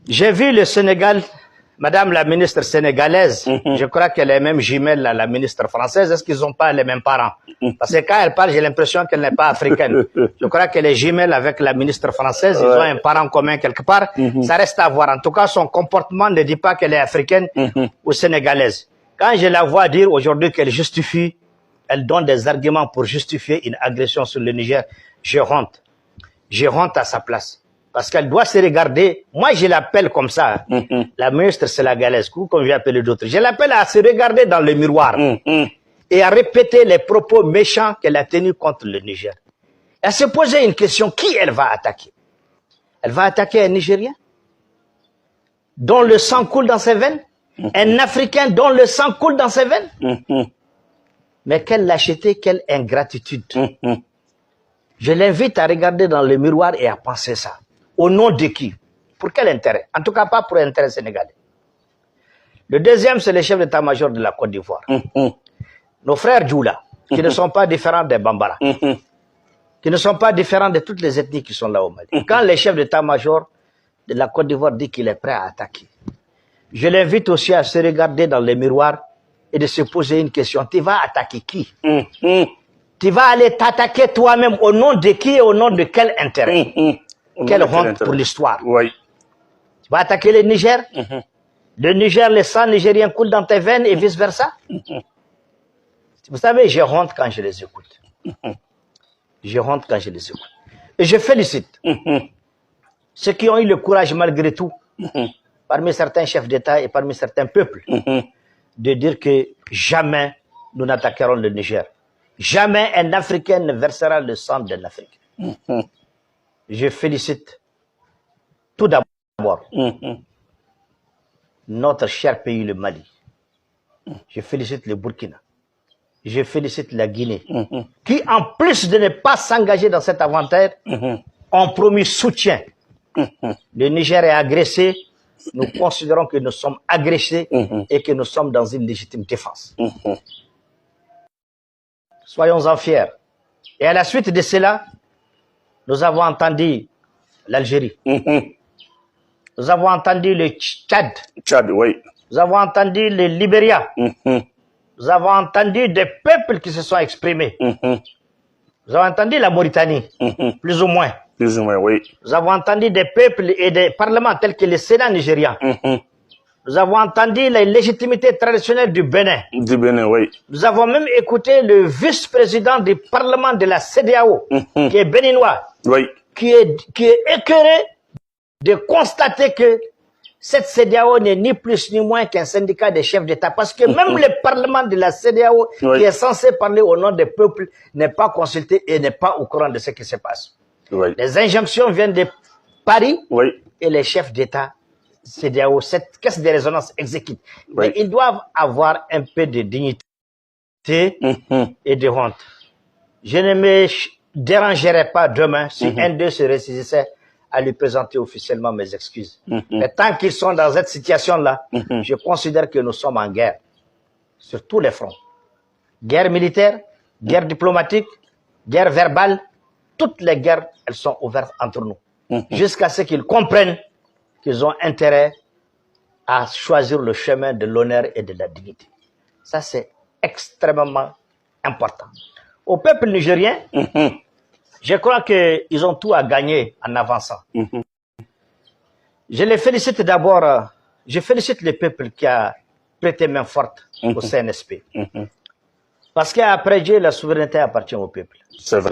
J'ai vu le Sénégal, Madame la ministre sénégalaise, je crois qu'elle est même jumelle à la ministre française. Est-ce qu'ils n'ont pas les mêmes parents? Parce que quand elle parle, j'ai l'impression qu'elle n'est pas africaine. Je crois qu'elle est jumelle avec la ministre française. Ils ont un parent commun quelque part. Ça reste à voir. En tout cas, son comportement ne dit pas qu'elle est africaine ou sénégalaise. Quand je la vois dire aujourd'hui qu'elle justifie, elle donne des arguments pour justifier une agression sur le Niger, j'ai honte. J'ai honte à sa place. Parce qu'elle doit se regarder. Moi, je l'appelle comme ça. La ministre sénégalaise, comme j'ai appelé d'autres. Je l'appelle à se regarder dans le miroir et à répéter les propos méchants qu'elle a tenus contre le Niger. Elle se posait une question. Qui elle va attaquer? Elle va attaquer un Nigérien dont le sang coule dans ses veines? Un Africain dont le sang coule dans ses veines? Mais quelle lâcheté, quelle ingratitude. Je l'invite à regarder dans le miroir et à penser ça. Au nom de qui? Pour quel intérêt? En tout cas, pas pour l'intérêt sénégalais. Le deuxième, c'est le chef d'état-major de la Côte d'Ivoire. Nos frères Djoula, qui ne sont pas différents des Bambara, qui ne sont pas différents de toutes les ethnies qui sont là au Mali. Quand le chef d'état-major de la Côte d'Ivoire dit qu'il est prêt à attaquer, je l'invite aussi à se regarder dans le miroir et de se poser une question. Tu vas attaquer qui? Tu vas aller t'attaquer toi-même au nom de qui et au nom de quel intérêt? Quelle honte pour l'histoire. Oui. Tu vas attaquer le Niger? Le Niger, le sang nigérien coule dans tes veines et vice-versa? Vous savez, j'ai honte quand je les écoute. J'ai honte quand je les écoute. Et je félicite ceux qui ont eu le courage malgré tout, parmi certains chefs d'État et parmi certains peuples, de dire que jamais nous n'attaquerons le Niger. Jamais un Africain ne versera le sang d'un Africain. Je félicite tout d'abord notre cher pays, le Mali. Je félicite le Burkina. Je félicite la Guinée, qui en plus de ne pas s'engager dans cette aventure, ont promis soutien. Le Niger est agressé. Nous considérons que nous sommes agressés et que nous sommes dans une légitime défense. Soyons-en fiers. Et à la suite de cela, nous avons entendu l'Algérie. Nous avons entendu le Tchad. Tchad, oui. Nous avons entendu le Libéria. Nous avons entendu des peuples qui se sont exprimés. Nous avons entendu la Mauritanie, plus ou moins. Plus ou moins, oui. Nous avons entendu des peuples et des parlements tels que le Sénat nigérien. Nous avons entendu la légitimité traditionnelle du Bénin. Du Bénin, oui. Nous avons même écouté le vice-président du Parlement de la CEDEAO, qui est béninois, oui. qui est écœuré de constater que cette CEDEAO n'est ni plus ni moins qu'un syndicat des chefs d'État. Parce que même le Parlement de la CEDEAO, qui est censé parler au nom des peuples, n'est pas consulté et n'est pas au courant de ce qui se passe. Oui. Les injonctions viennent de Paris et les chefs d'État CEDEAO, cette caisse de résonance exécute. Mais ils doivent avoir un peu de dignité et de honte. Je ne me dérangerai pas demain si un d'eux se ressaisissait à lui présenter officiellement mes excuses. Mais tant qu'ils sont dans cette situation-là, je considère que nous sommes en guerre sur tous les fronts. Guerre militaire, guerre diplomatique, guerre verbale, toutes les guerres, elles sont ouvertes entre nous. Jusqu'à ce qu'ils comprennent qu'ils ont intérêt à choisir le chemin de l'honneur et de la dignité. Ça, c'est extrêmement important. Au peuple nigérien, je crois qu'ils ont tout à gagner en avançant. Je les félicite d'abord, je félicite le peuple qui a prêté main forte au CNSP. Parce qu'après Dieu, la souveraineté appartient au peuple. C'est vrai.